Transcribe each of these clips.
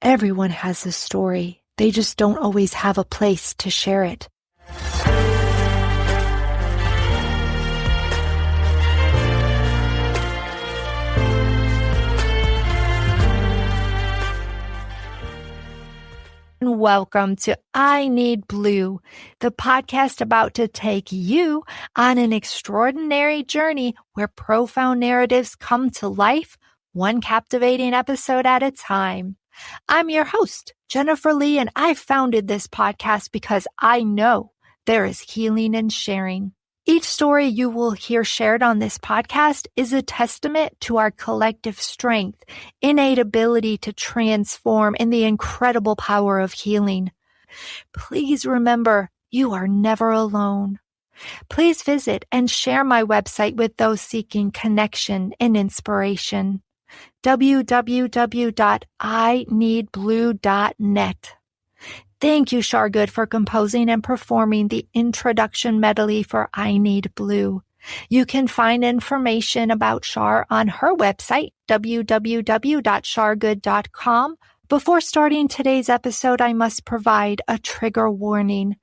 Everyone has a story. They just don't always have a place to share it. Welcome to I Need Blue, the podcast about to take you on an extraordinary journey where profound narratives come to life, one captivating episode at a time. I'm your host, Jennifer Lee, and I founded this podcast because I know there is healing in sharing. Each story you will hear shared on this podcast is a testament to our collective strength, innate ability to transform, and the incredible power of healing. Please remember, you are never alone. Please visit and share my website with those seeking connection and inspiration. www.ineedblue.net. Thank you, Shargood, for composing and performing the introduction medley for I Need Blue. You can find information about Shar on her website, www.shargood.com. Before starting today's episode, I must provide a trigger warning.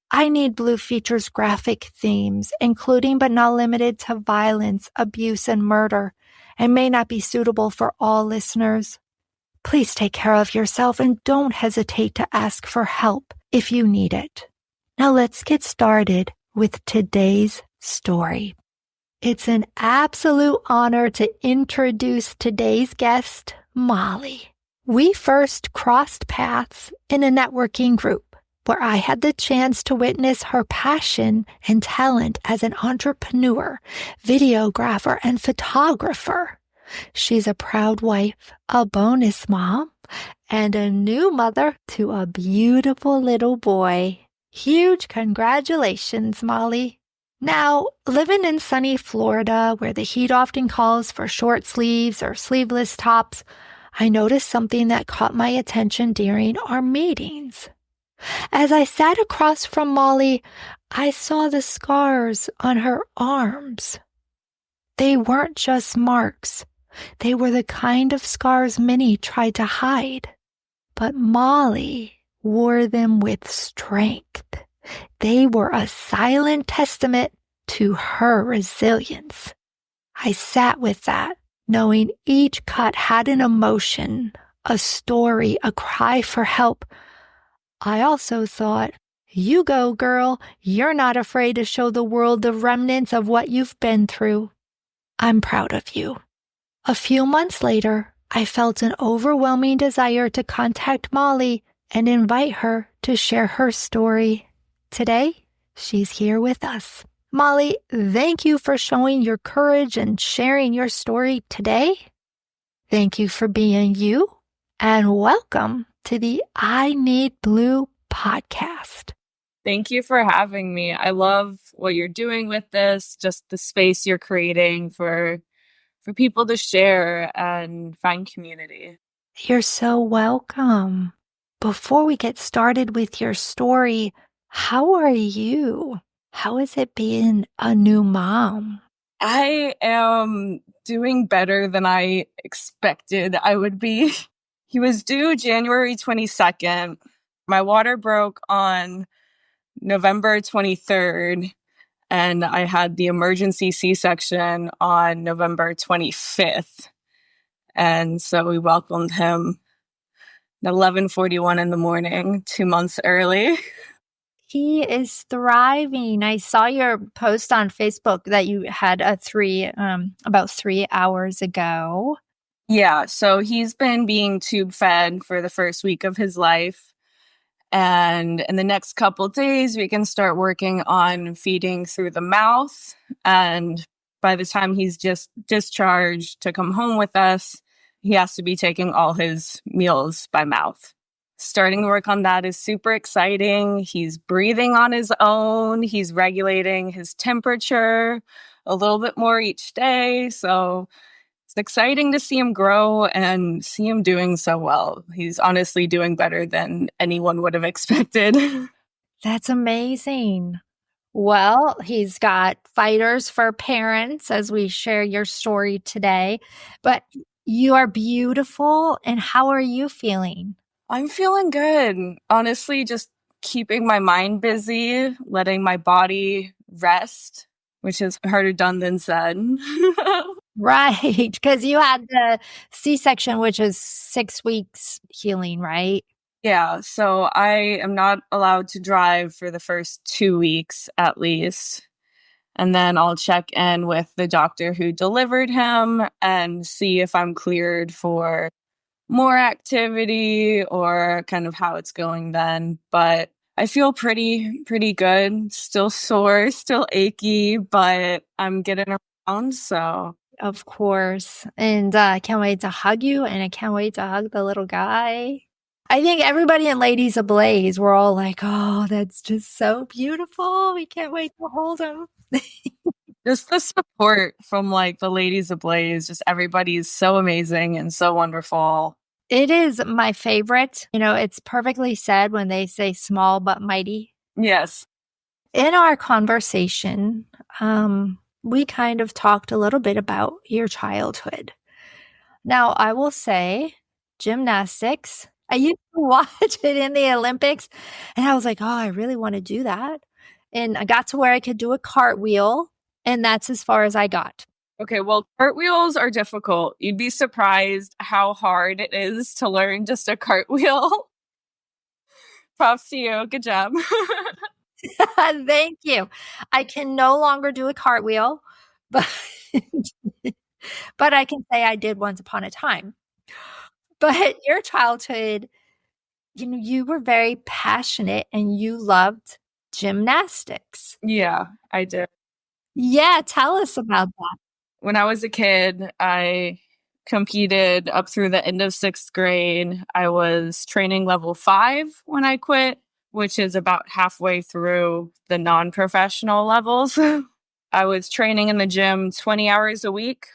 I Need Blue features graphic themes, including but not limited to violence, abuse, and murder, and may not be suitable for all listeners. Please take care of yourself and don't hesitate to ask for help if you need it. Now let's get started with today's story. It's an absolute honor to introduce today's guest, Molly. We first crossed paths in a networking group where I had the chance to witness her passion and talent as an entrepreneur, videographer, and photographer. She's a proud wife, a bonus mom, and a new mother to a beautiful little boy. Huge congratulations, Molly. Now, living in sunny Florida, where the heat often calls for short sleeves or sleeveless tops, I noticed something that caught my attention during our meetings. As I sat across from Molly, I saw the scars on her arms. They weren't just marks. They were the kind of scars many tried to hide. But Molly wore them with strength. They were a silent testament to her resilience. I sat with that, knowing each cut had an emotion, a story, a cry for help. I also thought, you go, girl. You're not afraid to show the world the remnants of what you've been through. I'm proud of you. A few months later, I felt an overwhelming desire to contact Molly and invite her to share her story. Today, she's here with us. Molly, thank you for showing your courage and sharing your story today. Thank you for being you, and welcome to the I Need Blue podcast. Thank you for having me. I love what you're doing with this, just the space you're creating for people to share and find community. You're so welcome. Before we get started with your story, how are you? How is it being a new mom? I am doing better than I expected I would be. He was due January 22nd. My water broke on November 23rd. And I had the emergency C-section on November 25th. And so we welcomed him at 11:41 in the morning, 2 months early. He is thriving. I saw your post on Facebook that you had about 3 hours ago. Yeah, so he's been being tube fed for the first week of his life. And in the next couple days, we can start working on feeding through the mouth. And by the time he's just discharged to come home with us, he has to be taking all his meals by mouth. Starting work on that is super exciting. He's breathing on his own. He's regulating his temperature a little bit more each day. So it's exciting to see him grow and see him doing so well. He's honestly doing better than anyone would have expected. That's amazing. Well, he's got fighters for parents as we share your story today. But you are beautiful. And how are you feeling? I'm feeling good. Honestly, just keeping my mind busy, letting my body rest, which is harder done than said. Right, because you had the C-section, which is 6 weeks healing, right? Yeah, so I am not allowed to drive for the first 2 weeks at least. And then I'll check in with the doctor who delivered him and see if I'm cleared for more activity or kind of how it's going then. But I feel pretty good. Still sore, still achy, but I'm getting around. So Of course. And I can't wait to hug you, and I can't wait to hug the little guy. I think everybody in Ladies Ablaze, we're all like, oh, that's just so beautiful. We can't wait to hold him. just the support from like the ladies ablaze, just everybody's so amazing and so wonderful. It is my favorite. You know, it's perfectly said when they say small but mighty. Yes. In our conversation, we kind of talked a little bit about your childhood. Now, I will say gymnastics, I used to watch it in the Olympics, and I was like, "Oh, I really wanna do that." And I got to where I could do a cartwheel, and that's as far as I got. Okay, well, cartwheels are difficult. You'd be surprised how hard it is to learn just a cartwheel. Props to you. Good job. Thank you. I can no longer do a cartwheel, but but I can say I did once upon a time. But your childhood, you know, you were very passionate and you loved gymnastics. Yeah, I did. Yeah, tell us about that. When I was a kid, I competed up through the end of sixth grade. I was training level 5 when I quit, which is about halfway through the non professional levels. I was training in the gym 20 hours a week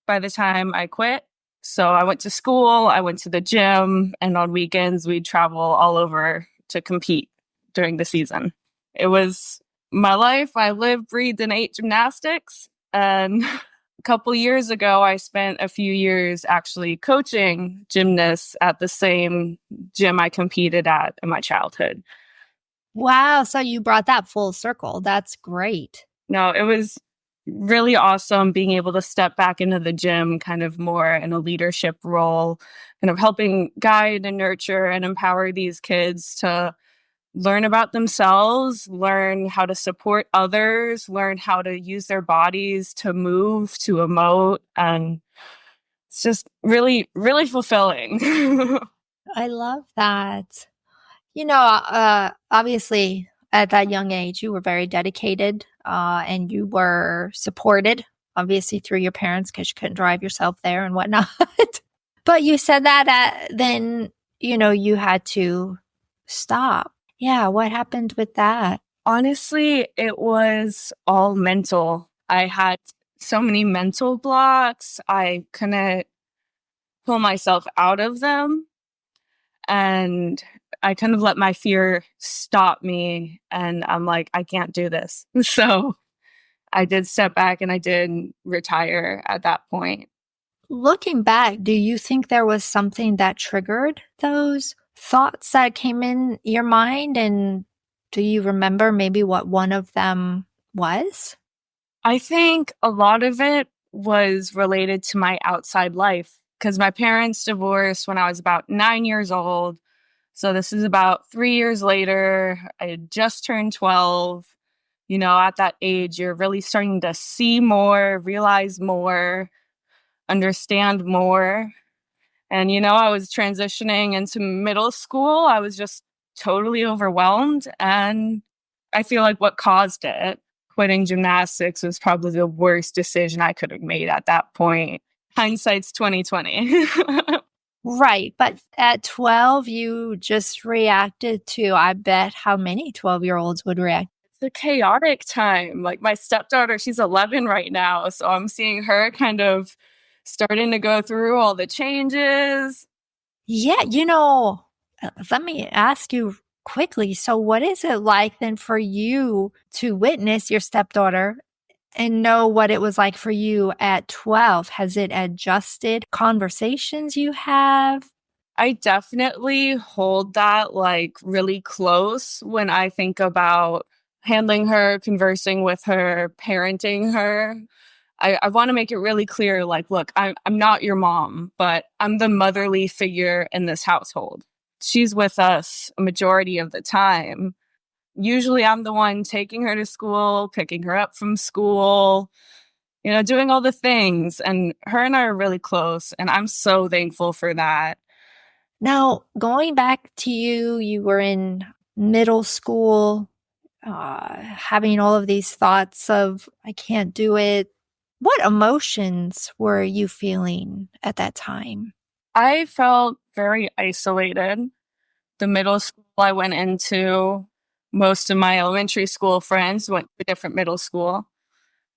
by the time I quit. So I went to school, I went to the gym, and on weekends we'd travel all over to compete during the season. It was my life. I lived, breathed, and ate gymnastics. And a couple years ago, I spent a few years actually coaching gymnasts at the same gym I competed at in my childhood. Wow, so you brought that full circle. That's great. No, it was really awesome being able to step back into the gym kind of more in a leadership role, kind of helping guide and nurture and empower these kids to learn about themselves, learn how to support others, learn how to use their bodies to move, to emote. And it's just really fulfilling. I love that. You know, obviously, at that young age, you were very dedicated, and you were supported, obviously, through your parents because you couldn't drive yourself there and whatnot. But you said that then, you know, you had to stop. Yeah, what happened with that? Honestly, it was all mental. I had so many mental blocks. I couldn't pull myself out of them. And I kind of let my fear stop me. And I'm like, I can't do this. So I did step back and I did retire at that point. Looking back, do you think there was something that triggered those thoughts that came in your mind? And do you remember maybe what one of them was? I think a lot of it was related to my outside life because my parents divorced when I was about 9 years old. So this is about 3 years later. I had just turned 12. You know, at that age, you're really starting to see more, realize more, understand more. And, you know, I was transitioning into middle school. I was just totally overwhelmed. And I feel like what caused it, quitting gymnastics, was probably the worst decision I could have made at that point. Hindsight's 2020. Right. But at 12, you just reacted to, I bet, how many 12-year-olds would react. It's a chaotic time. Like my stepdaughter, she's 11 right now. So I'm seeing her kind of starting to go through all the changes. Yeah, you know, let me ask you quickly. So, what is it like then for you to witness your stepdaughter and know what it was like for you at 12? Has it adjusted conversations you have? I definitely hold that like really close when I think about handling her, conversing with her, parenting her. I want to make it really clear, like, look, I'm not your mom, but I'm the motherly figure in this household. She's with us a majority of the time. Usually I'm the one taking her to school, picking her up from school, doing all the things. And her and I are really close, and I'm so thankful for that. Now, going back to you, you were in middle school, having all of these thoughts of, I can't do it. What emotions were you feeling at that time? I felt very isolated. The middle school I went into, most of my elementary school friends went to a different middle school.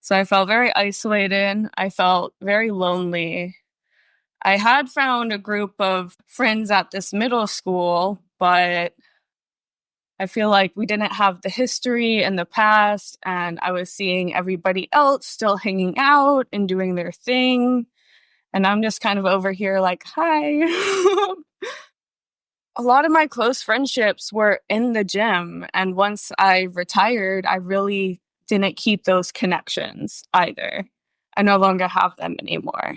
So I felt very isolated. I felt very lonely. I had found a group of friends at this middle school, but I feel like we didn't have the history in the past, and I was seeing everybody else still hanging out and doing their thing. And I'm just kind of over here like, hi. A lot of my close friendships were in the gym. And once I retired, I really didn't keep those connections either. I no longer have them anymore.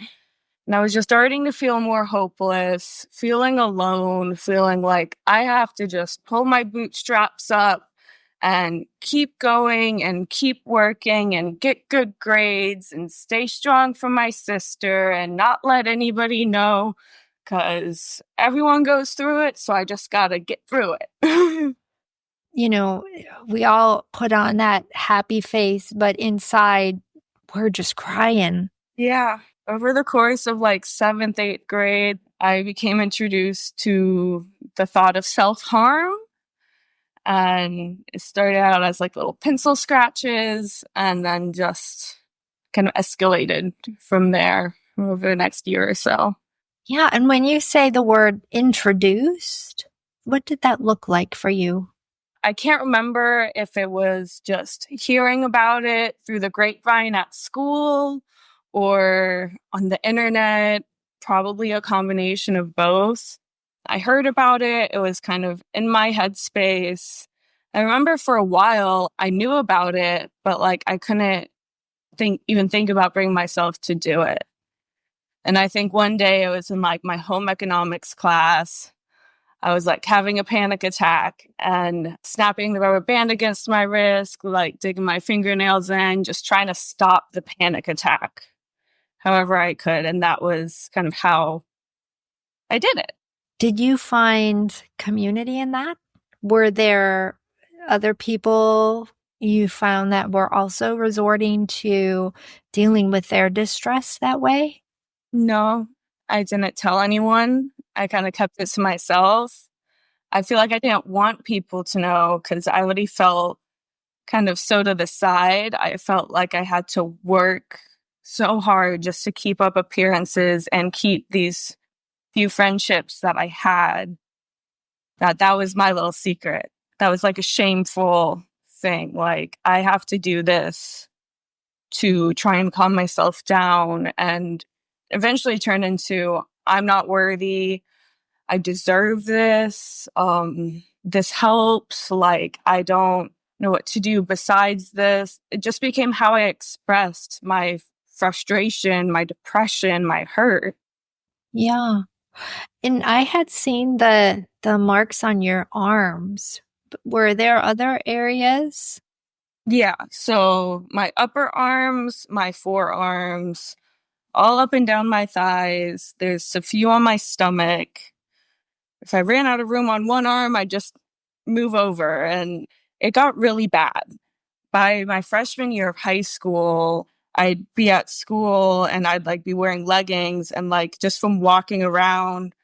And I was just starting to feel more hopeless, feeling alone, feeling like I have to just pull my bootstraps up and keep going and keep working and get good grades and stay strong for my sister and not let anybody know because everyone goes through it. So I just got to get through it. You know, we all put on that happy face, but inside we're just crying. Yeah. Over the course of like seventh, eighth grade, I became introduced to the thought of self harm. And it started out as like little pencil scratches and then just kind of escalated from there over the next year or so. Yeah. And when you say the word introduced, what did that look like for you? I can't remember if it was just hearing about it through the grapevine at school or on the internet, probably a combination of both. I heard about it. It was kind of in my headspace. I remember for a while I knew about it, but like I couldn't think about bringing myself to do it. And I think one day it was in like my home economics class. I was like having a panic attack and snapping the rubber band against my wrist, like digging my fingernails in, just trying to stop the panic attack however I could. And that was kind of how I did it. Did you find community in that? Were there other people you found that were also resorting to dealing with their distress that way? No, I didn't tell anyone. I kind of kept it to myself. I feel like I didn't want people to know because I already felt kind of so to the side. I felt like I had to work so hard just to keep up appearances and keep these few friendships that I had. That was my little secret. That was like a shameful thing. Like I have to do this to try and calm myself down and eventually turn into I'm not worthy. I deserve this. This helps. Like, I don't know what to do besides this. It just became how I expressed my frustration, my depression, my hurt. Yeah. And I had seen the marks on your arms. Were there other areas? Yeah. So my upper arms, my forearms, all up and down my thighs. There's a few on my stomach. If I ran out of room on one arm, I'd just move over. And it got really bad. By my freshman year of high school, I'd be at school and I'd like be wearing leggings and like just from walking around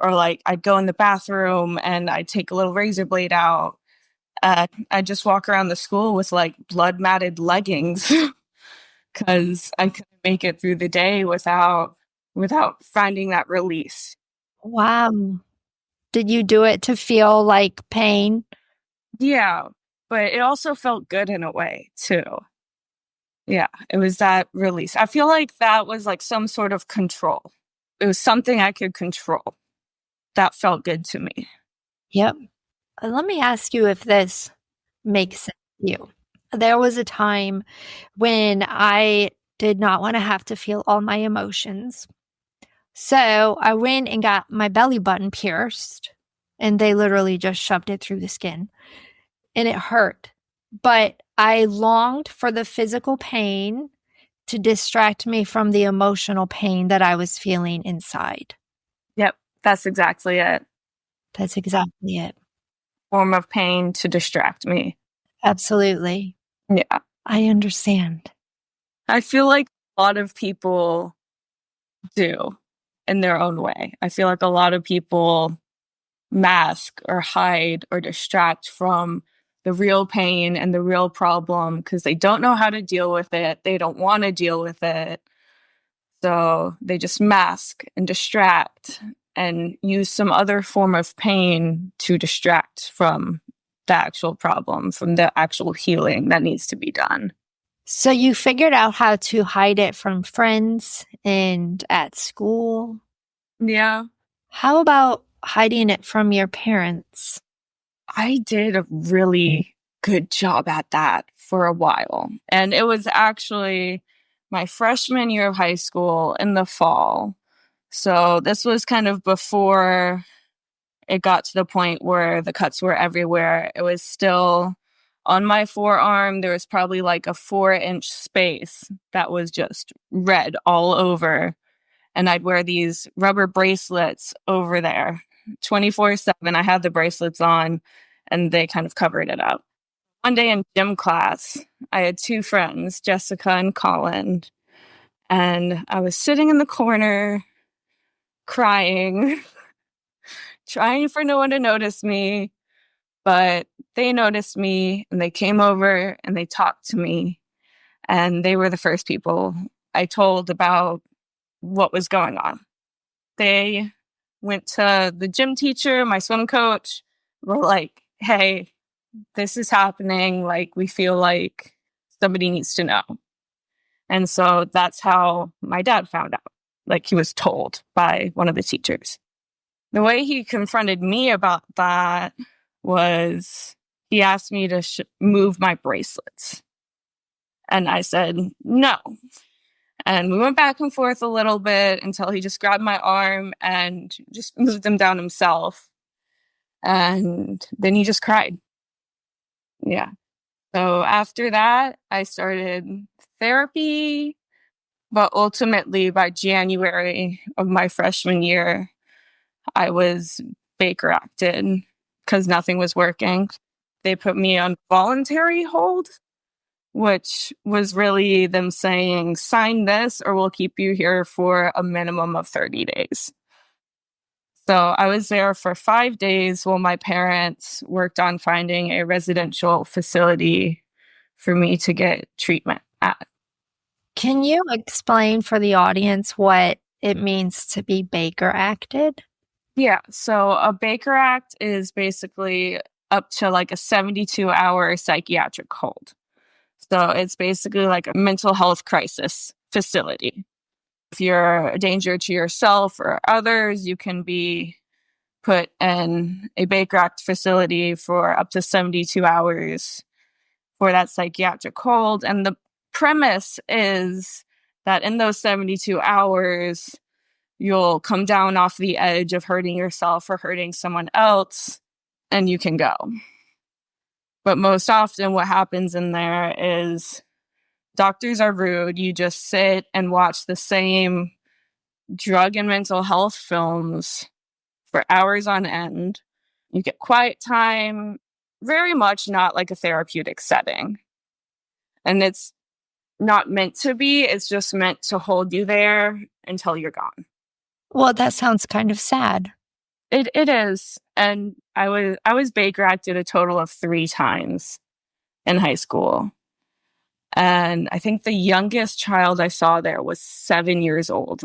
or like I'd go in the bathroom and I'd take a little razor blade out. I'd just walk around the school with like blood matted leggings because I couldn't make it through the day without finding that release. Wow. Did you do it to feel like pain? Yeah, but it also felt good in a way too. Yeah, it was that release. I feel like that was like some sort of control. It was something I could control. that felt good to me. Yep. Let me ask you if this makes sense to you. There was a time when I did not want to have to feel all my emotions. So I went and got my belly button pierced, and they literally just shoved it through the skin, and it hurt. But I longed for the physical pain to distract me from the emotional pain that I was feeling inside. Yep, that's exactly it. That's exactly it. Form of pain to distract me. Absolutely. Yeah. I understand. I feel like a lot of people do in their own way. I feel like a lot of people mask or hide or distract from the real pain and the real problem because they don't know how to deal with it. They don't want to deal with it. So they just mask and distract and use some other form of pain to distract from the actual problem, from the actual healing that needs to be done. So you figured out how to hide it from friends and at school. Yeah, How about hiding it from your parents? I did a really good job at that for a while. And it was actually my freshman year of high school in the fall. So this was kind of before it got to the point where the cuts were everywhere. It was still on my forearm. There was probably like a 4-inch space that was just red all over. And I'd wear these rubber bracelets over there 24/7. I had the bracelets on and they kind of covered it up. One day in gym class, I had two friends, Jessica and Colin, and I was sitting in the corner crying, trying for no one to notice me, but they noticed me and they came over and they talked to me. And they were the first people I told about what was going on. They went to the gym teacher, my swim coach, were like, hey, this is happening. Like, we feel like somebody needs to know. And so that's how my dad found out. Like, he was told by one of the teachers. The way he confronted me about that was he asked me to move my bracelets. And I said, no. And we went back and forth a little bit until he just grabbed my arm and just moved them down himself. And then he just cried. Yeah. So after that, I started therapy. But ultimately, by January of my freshman year, I was Baker acted because nothing was working. They put me on voluntary hold, which was really them saying, sign this or we'll keep you here for a minimum of 30 days. So I was there for 5 days while my parents worked on finding a residential facility for me to get treatment at. Can you explain for the audience what it means to be Baker acted? Yeah, so a Baker Act is basically up to like a 72-hour psychiatric hold. So it's basically like a mental health crisis facility. If you're a danger to yourself or others, you can be put in a Baker Act facility for up to 72 hours for that psychiatric hold. And the premise is that in those 72 hours, you'll come down off the edge of hurting yourself or hurting someone else, and you can go. But most often, what happens in there is doctors are rude. You just sit and watch the same drug and mental health films for hours on end. You get quiet time, very much not like a therapeutic setting. And it's not meant to be, it's just meant to hold you there until you're gone. Well, that sounds kind of sad. It is. And I was Baker acted a total of 3 times in high school. And I think the youngest child I saw there was 7 years old.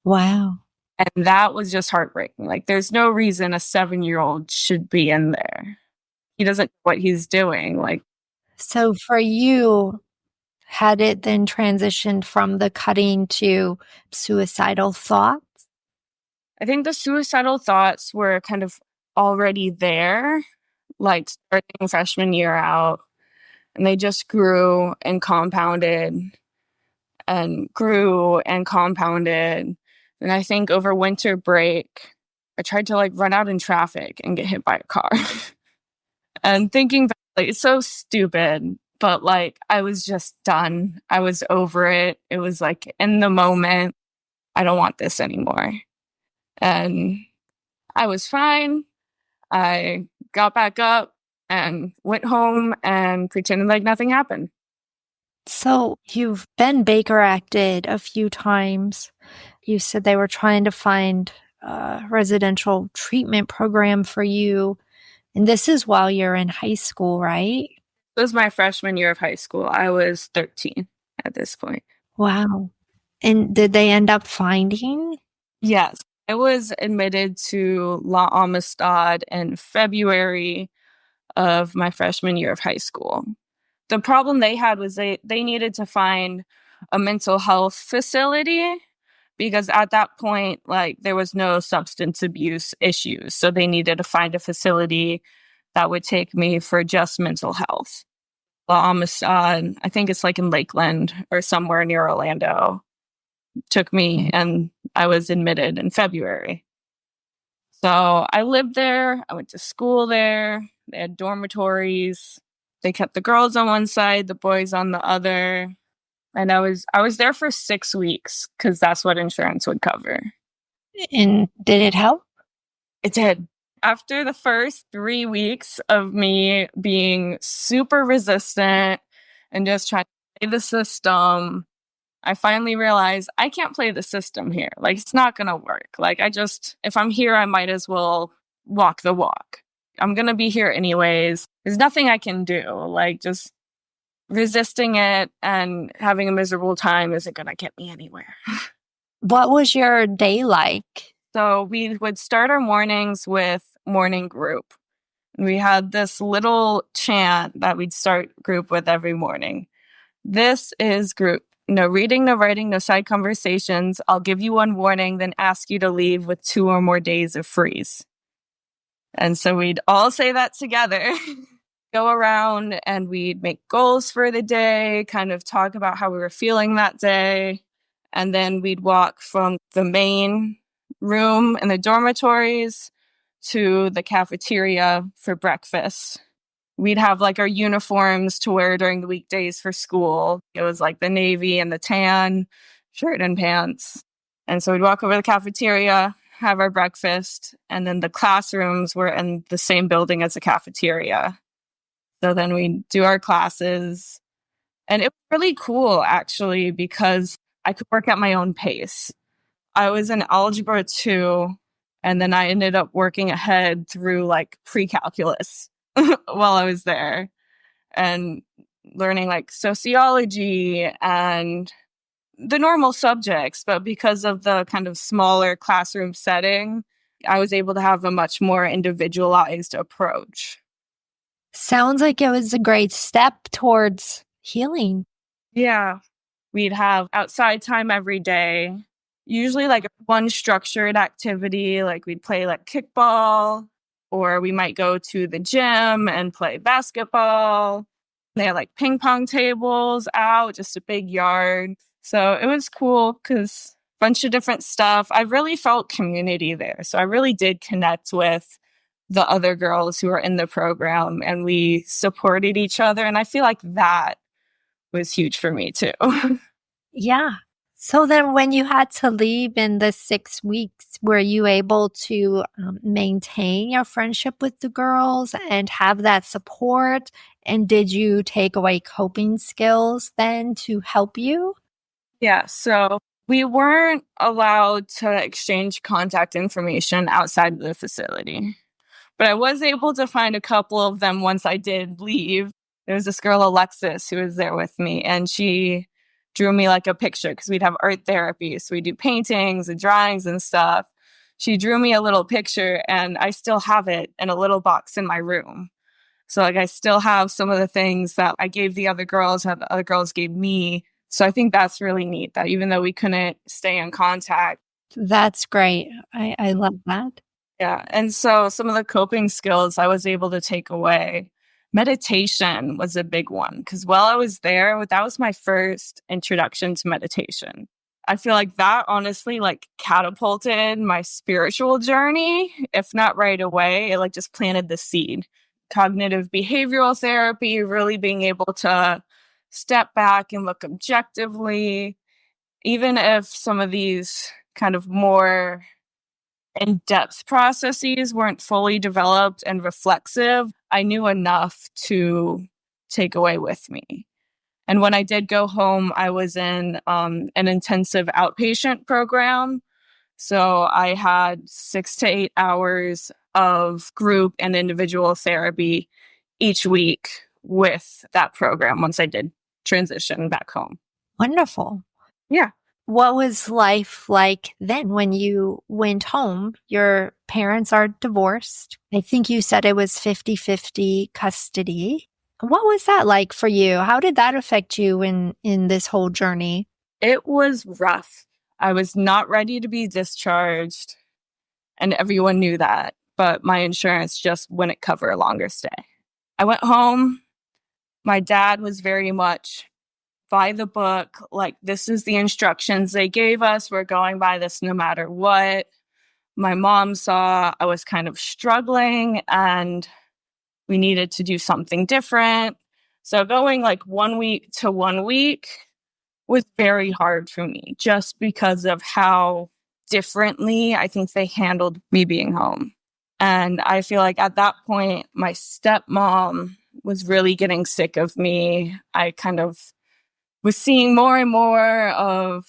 Wow. And that was just heartbreaking. Like, there's no reason a 7-year-old should be in there. He doesn't know what he's doing. Like, So for you, had it then transitioned from the cutting to suicidal thoughts? I think the suicidal thoughts were kind of already there, like starting freshman year out, and they just grew and compounded and grew and compounded. And I think over winter break, I tried to like run out in traffic and get hit by a car. And thinking back, like, it's so stupid, but like I was just done. I was over it. It was like in the moment, I don't want this anymore. And I was fine. I got back up and went home and pretended like nothing happened. So you've been Baker acted a few times. You said they were trying to find a residential treatment program for you. And this is while you're in high school, right? It was my freshman year of high school. I was 13 at this point. Wow. And did they end up finding? Yes, I was admitted to La Amistad in February of my freshman year of high school. The problem they had was they needed to find a mental health facility because at that point, like, there was no substance abuse issues. So they needed to find a facility that would take me for just mental health. La Amistad, I think it's like in Lakeland or somewhere near Orlando, took me and I was admitted in February. So I lived there. I went to school there. They had dormitories. They kept the girls on one side, the boys on the other. And I was there for 6 weeks because that's what insurance would cover. And did it help? It did. After the first 3 weeks of me being super resistant and just trying to play the system, I finally realized I can't play the system here. Like, it's not going to work. Like, if I'm here, I might as well walk the walk. I'm going to be here anyways. There's nothing I can do. Like, just resisting it and having a miserable time isn't going to get me anywhere. What was your day like? So we would start our mornings with morning group. We had this little chant that we'd start group with every morning. This is group. No reading, no writing, no side conversations. I'll give you one warning, then ask you to leave with 2 or more days of freeze. And so we'd all say that together, go around and we'd make goals for the day, kind of talk about how we were feeling that day. And then we'd walk from the main room in the dormitories to the cafeteria for breakfast. We'd have like our uniforms to wear during the weekdays for school. It was like the navy and the tan shirt and pants. And so we'd walk over to the cafeteria, have our breakfast, and then the classrooms were in the same building as the cafeteria. So then we'd do our classes. And it was really cool, actually, because I could work at my own pace. I was in algebra 2, and then I ended up working ahead through like pre-calculus while I was there and learning like sociology and the normal subjects. But because of the kind of smaller classroom setting, I was able to have a much more individualized approach. Sounds like it was a great step towards healing. Yeah, we'd have outside time every day, usually like one structured activity, like we'd play like kickball, or we might go to the gym and play basketball. They had like ping pong tables out, just a big yard. So it was cool because a bunch of different stuff. I really felt community there. So I really did connect with the other girls who were in the program and we supported each other. And I feel like that was huge for me too. Yeah. So then when you had to leave in the 6 weeks, were you able to maintain your friendship with the girls and have that support? And did you take away coping skills then to help you? Yeah, so we weren't allowed to exchange contact information outside of the facility. But I was able to find a couple of them once I did leave. There was this girl, Alexis, who was there with me, and she drew me like a picture because we'd have art therapy. So we do paintings and drawings and stuff. She drew me a little picture, and I still have it in a little box in my room. So like I still have some of the things that I gave the other girls, that the other girls gave me. So I think that's really neat that even though we couldn't stay in contact, That's great. I love that. Yeah. And so some of the coping skills I was able to take away, meditation was a big one because while I was there, that was my first introduction to meditation. I feel like that honestly like catapulted my spiritual journey, if not right away, it like just planted the seed. Cognitive behavioral therapy, really being able to step back and look objectively, even if some of these kind of more in-depth processes weren't fully developed and reflexive, I knew enough to take away with me. And when I did go home, I was in an intensive outpatient program. So I had 6 to 8 hours of group and individual therapy each week with that program once I did transition back home. Wonderful. Yeah. What was life like then when you went home? Your parents are divorced. I think you said it was 50-50 custody. What was that like for you? How did that affect you in this whole journey? It was rough. I was not ready to be discharged, and everyone knew that, but my insurance just wouldn't cover a longer stay. I went home. My dad was very much by the book, like, this is the instructions they gave us. We're going by this no matter what. My mom saw I was kind of struggling and we needed to do something different. So going like 1 week to 1 week was very hard for me just because of how differently I think they handled me being home. And I feel like at that point, my stepmom was really getting sick of me. I kind of was seeing more and more of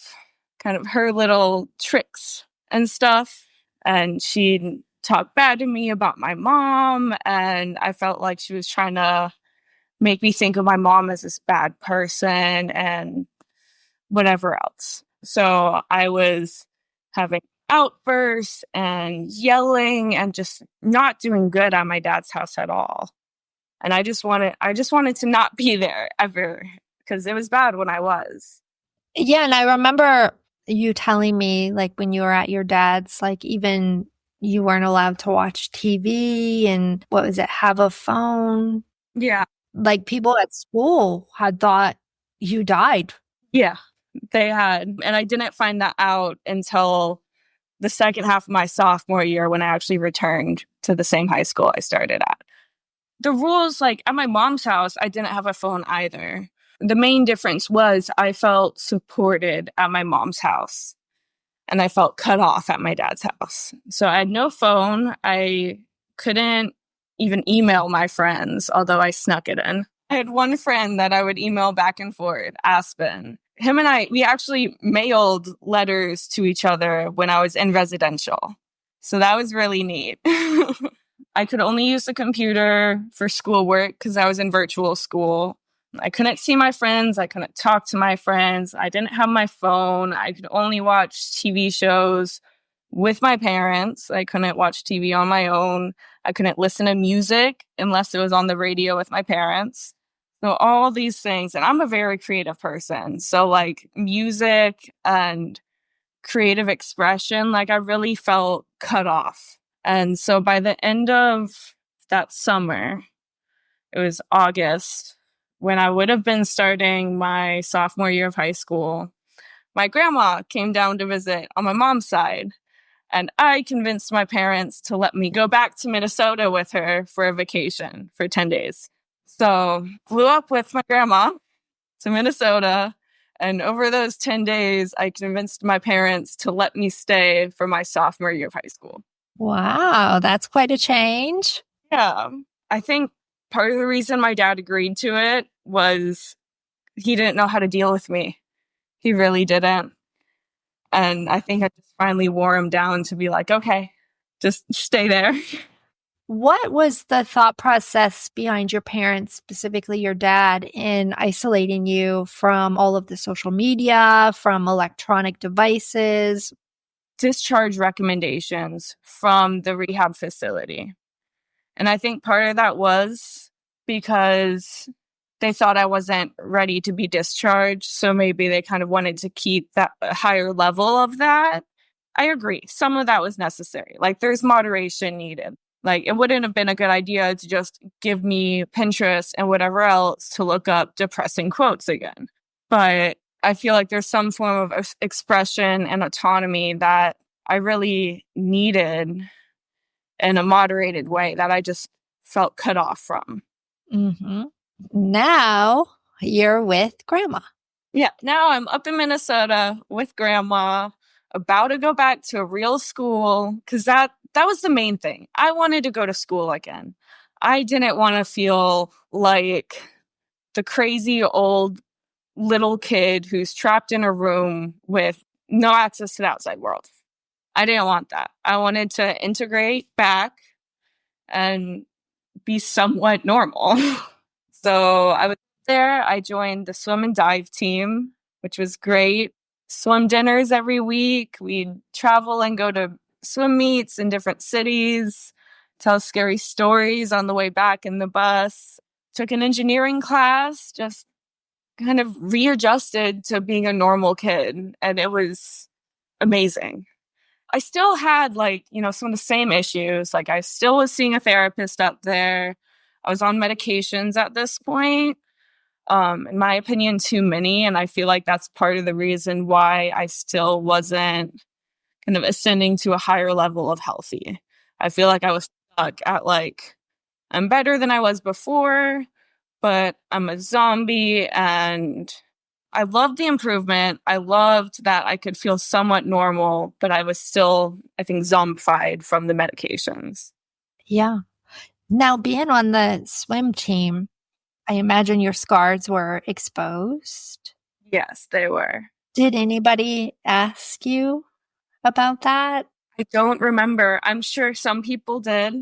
kind of her little tricks and stuff. And she'd talk bad to me about my mom. And I felt like she was trying to make me think of my mom as this bad person and whatever else. So I was having outbursts and yelling and just not doing good at my dad's house at all. And I just wanted to not be there ever because it was bad when I was. Yeah, and I remember you telling me like when you were at your dad's, like even you weren't allowed to watch TV and what was it, have a phone. Yeah. Like people at school had thought you died. Yeah. They had. And I didn't find that out until the second half of my sophomore year when I actually returned to the same high school I started at. The rules, like at my mom's house, I didn't have a phone either. The main difference was I felt supported at my mom's house and I felt cut off at my dad's house. So I had no phone. I couldn't even email my friends, although I snuck it in. I had one friend that I would email back and forth, Aspen. Him and I, we actually mailed letters to each other when I was in residential. So that was really neat. I could only use the computer for schoolwork because I was in virtual school. I couldn't see my friends. I couldn't talk to my friends. I didn't have my phone. I could only watch TV shows with my parents. I couldn't watch TV on my own. I couldn't listen to music unless it was on the radio with my parents. So all these things. And I'm a very creative person. So like music and creative expression, like I really felt cut off. And so by the end of that summer, it was August, when I would have been starting my sophomore year of high school, my grandma came down to visit on my mom's side. And I convinced my parents to let me go back to Minnesota with her for a vacation for 10 days. So flew up with my grandma to Minnesota. And over those 10 days, I convinced my parents to let me stay for my sophomore year of high school. Wow, that's quite a change. Yeah. I think part of the reason my dad agreed to it was he didn't know how to deal with me. He really didn't. And I think I just finally wore him down to be like, okay, just stay there. What was the thought process behind your parents, specifically your dad, in isolating you from all of the social media, from electronic devices? Discharge recommendations from the rehab facility. And I think part of that was because they thought I wasn't ready to be discharged. So maybe they kind of wanted to keep that a higher level of that. I agree. Some of that was necessary. Like there's moderation needed. Like it wouldn't have been a good idea to just give me Pinterest and whatever else to look up depressing quotes again. But I feel like there's some form of expression and autonomy that I really needed in a moderated way that I just felt cut off from. Mm-hmm. Now you're with grandma. Yeah, now I'm up in Minnesota with grandma, about to go back to a real school because that was the main thing. I wanted to go to school again. I didn't want to feel like the crazy old little kid who's trapped in a room with no access to the outside world. I didn't want that. I wanted to integrate back and be somewhat normal. So I was there. I joined the swim and dive team, which was great. Swim dinners every week. We'd travel and go to swim meets in different cities, tell scary stories on the way back in the bus. Took an engineering class, just kind of readjusted to being a normal kid. And it was amazing. I still had some of the same issues. Like I still was seeing a therapist up there. I was on medications at this point. In my opinion, too many. And I feel like that's part of the reason why I still wasn't kind of ascending to a higher level of healthy. I feel like I was stuck at I'm better than I was before, but I'm a zombie and I loved the improvement. I loved that I could feel somewhat normal, but I was still, I think, zombified from the medications. Yeah. Now, being on the swim team, I imagine your scars were exposed. Yes, they were. Did anybody ask you about that? I don't remember. I'm sure some people did,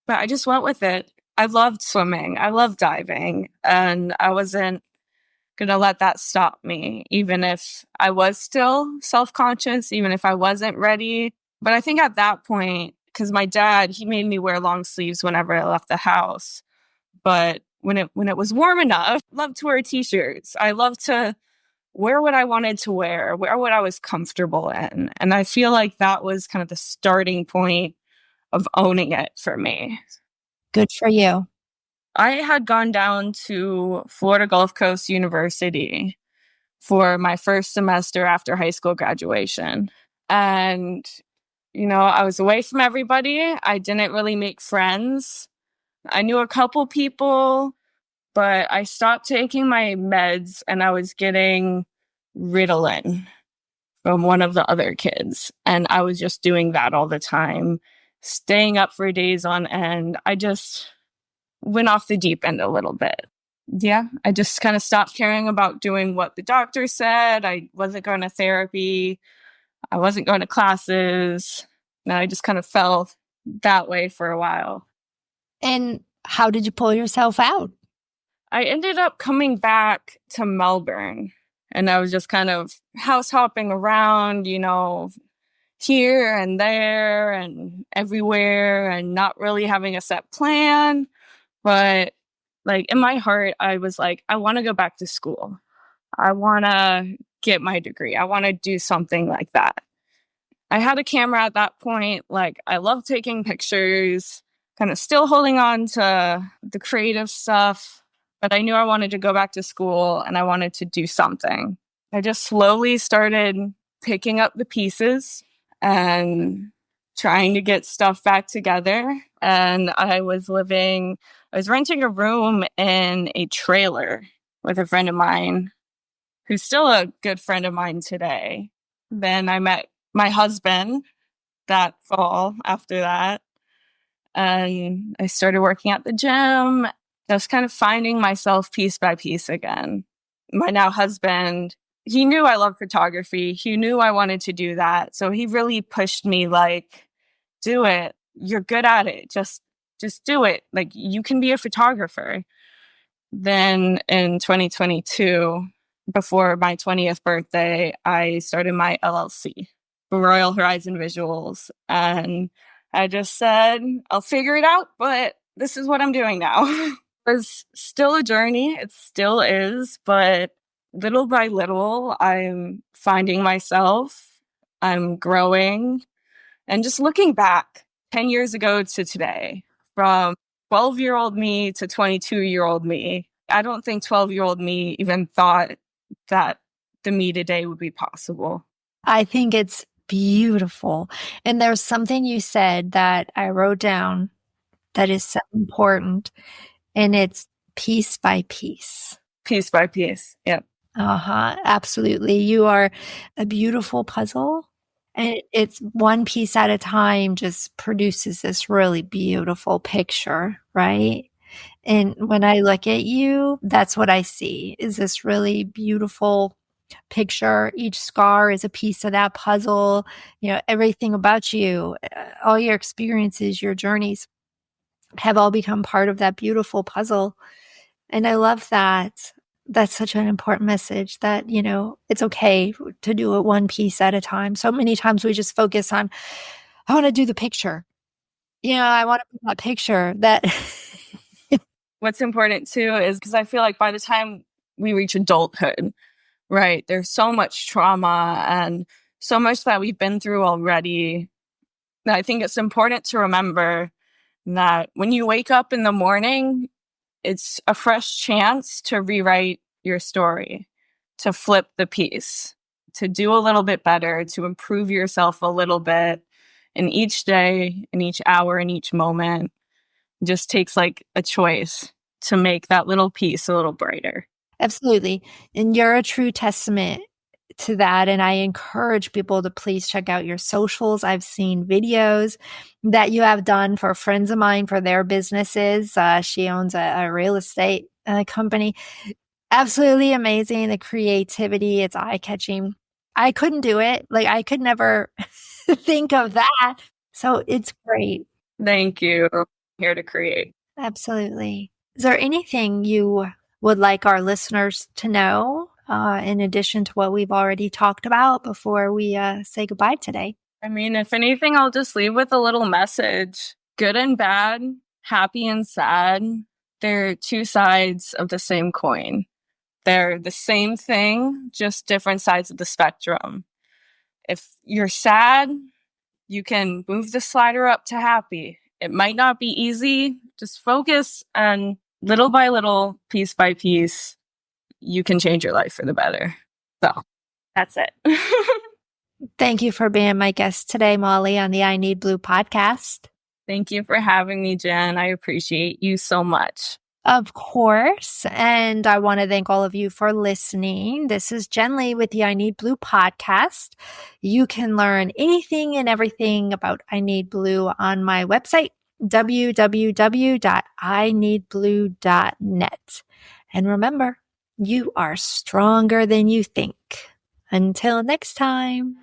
but I just went with it. I loved swimming. I loved diving, and I wasn't going to let that stop me, even if I was still self conscious, even if I wasn't ready. But I think at that point, because my dad, he made me wear long sleeves whenever I left the house. But when it was warm enough, I loved to wear t-shirts. I loved to wear what I wanted to wear what I was comfortable in. And I feel like that was kind of the starting point of owning it for me. Good for you. I had gone down to Florida Gulf Coast University for my first semester after high school graduation. And, I was away from everybody. I didn't really make friends. I knew a couple people, but I stopped taking my meds and I was getting Ritalin from one of the other kids. And I was just doing that all the time, staying up for days on end. I just went off the deep end a little bit. Yeah, I just kind of stopped caring about doing what the doctor said. I wasn't going to therapy. I wasn't going to classes. And I just kind of felt that way for a while. And how did you pull yourself out? I ended up coming back to Melbourne and I was just kind of house hopping around, here and there and everywhere and not really having a set plan. But in my heart, I was like, I want to go back to school. I want to get my degree. I want to do something like that. I had a camera at that point. I love taking pictures, kind of still holding on to the creative stuff, but I knew I wanted to go back to school and I wanted to do something. I just slowly started picking up the pieces and trying to get stuff back together. And I was renting a room in a trailer with a friend of mine who's still a good friend of mine today. Then I met my husband that fall after that. And I started working at the gym, just kind of finding myself piece by piece again. My now husband, he knew I loved photography. He knew I wanted to do that. So he really pushed me do it. You're good at it. Just do it. You can be a photographer. Then in 2022, before my 20th birthday, I started my LLC, Royal Horizon Visuals. And I just said, I'll figure it out, but this is what I'm doing now. It's still a journey. It still is, but little by little, I'm finding myself. I'm growing. And just looking back 10 years ago to today, from 12-year-old me to 22-year-old me, I don't think 12-year-old me even thought that the me today would be possible. I think it's beautiful. And there's something you said that I wrote down that is so important, and it's piece by piece. Piece by piece. Yep. Absolutely. You are a beautiful puzzle, and it's one piece at a time just produces this really beautiful picture, right? And when I look at you, that's what I see is this really beautiful picture. Each scar is a piece of that puzzle. You know, everything about you, all your experiences, your journeys have all become part of that beautiful puzzle. And I love that. That's such an important message that, you know, it's okay to do it one piece at a time. So many times we just focus on, I want to do the picture. You know, I want to put that picture that. What's important too is because I feel like by the time we reach adulthood, right, there's so much trauma and so much that we've been through already. That I think it's important to remember that when you wake up in the morning, it's a fresh chance to rewrite your story, to flip the piece, to do a little bit better, to improve yourself a little bit in each day, in each hour, in each moment. It just takes like a choice to make that little piece a little brighter. Absolutely. And you're a true testament to that. And I encourage people to please check out your socials. I've seen videos that you have done for friends of mine for their businesses. She owns a real estate company. Absolutely amazing. The creativity, it's eye catching. I couldn't do it. Like, I could never think of that. So it's great. Thank you. I'm here to create. Absolutely. Is there anything you would like our listeners to know in addition to what we've already talked about before we say goodbye today? I mean, if anything, I'll just leave with a little message. Good and bad, happy and sad, they're two sides of the same coin. They're the same thing, just different sides of the spectrum. If you're sad, you can move the slider up to happy. It might not be easy. Just focus, and little by little, piece by piece, you can change your life for the better. So that's it. Thank you for being my guest today, Molly, on the I Need Blue podcast. Thank you for having me, Jen. I appreciate you so much. Of course. And I want to thank all of you for listening. This is Jen Lee with the I Need Blue podcast. You can learn anything and everything about I Need Blue on my website, www.ineedblue.net. And remember, you are stronger than you think. Until next time.